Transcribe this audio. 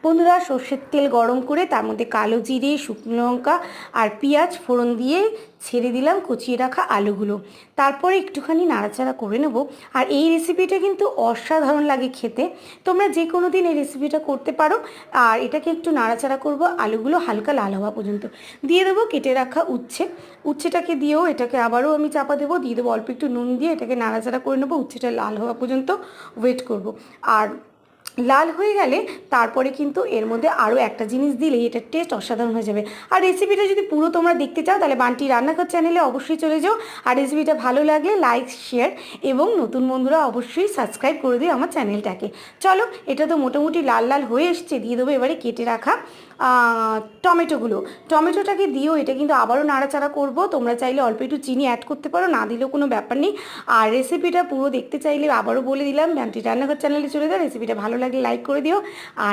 বন্ধুরা, সর্ষের তেল গরম করে তার মধ্যে কালো জিরে, শুকনো লঙ্কা আর পেঁয়াজ ফোড়ন দিয়ে ছেড়ে দিলাম কুচিয়ে রাখা আলুগুলো। তারপরে একটুখানি নাড়াচাড়া করে নেব। আর এই রেসিপিটা কিন্তু অসাধারণ লাগে খেতে। তোমরা যে কোনো দিন এই রেসিপিটা করতে পারো। আর এটাকে একটু নাড়াচাড়া করব, আলুগুলো হালকা লাল হওয়া পর্যন্ত। দিয়ে দেবো কেটে রাখা উচ্ছেটাকে দিয়েও এটাকে আবারও আমি চাপা দেবো, দিয়ে দেবো অল্প একটু নুন দিয়ে এটাকে নাড়াচাড়া করে নেবো। উচ্ছেটা লাল হওয়া পর্যন্ত ওয়েট করব। আর লাল হয়ে গেলে তারপরে কিন্তু এর মধ্যে আরও একটা জিনিস দিলে এটার টেস্ট অসাধারণ হয়ে যাবে। আর রেসিপিটা যদি পুরো তোমরা দেখতে চাও তাহলে বান্টি রান্নাঘর চ্যানেলে অবশ্যই চলে যাও। আর রেসিপিটা ভালো লাগলে লাইক, শেয়ার এবং নতুন বন্ধুরা অবশ্যই সাবস্ক্রাইব করে দিও আমার চ্যানেলটাকে। চলো, এটা তো মোটামুটি লাল লাল হয়ে এসছে। দিয়ে দেবো এবারে কেটে রাখা টমেটোটাকে দিয়েও এটা কিন্তু আবারও নাড়াচাড়া করব। তোমরা চাইলে অল্প একটু চিনি অ্যাড করতে পারো, না দিলেও কোনো ব্যাপার নেই। আর রেসিপিটা পুরো দেখতে চাইলে আবারও বলে দিলাম, বান্টি রান্নাঘর চ্যানেলে চলে যাও। রেসিপিটা ভালো লাগলে লাইক করে দিও। আর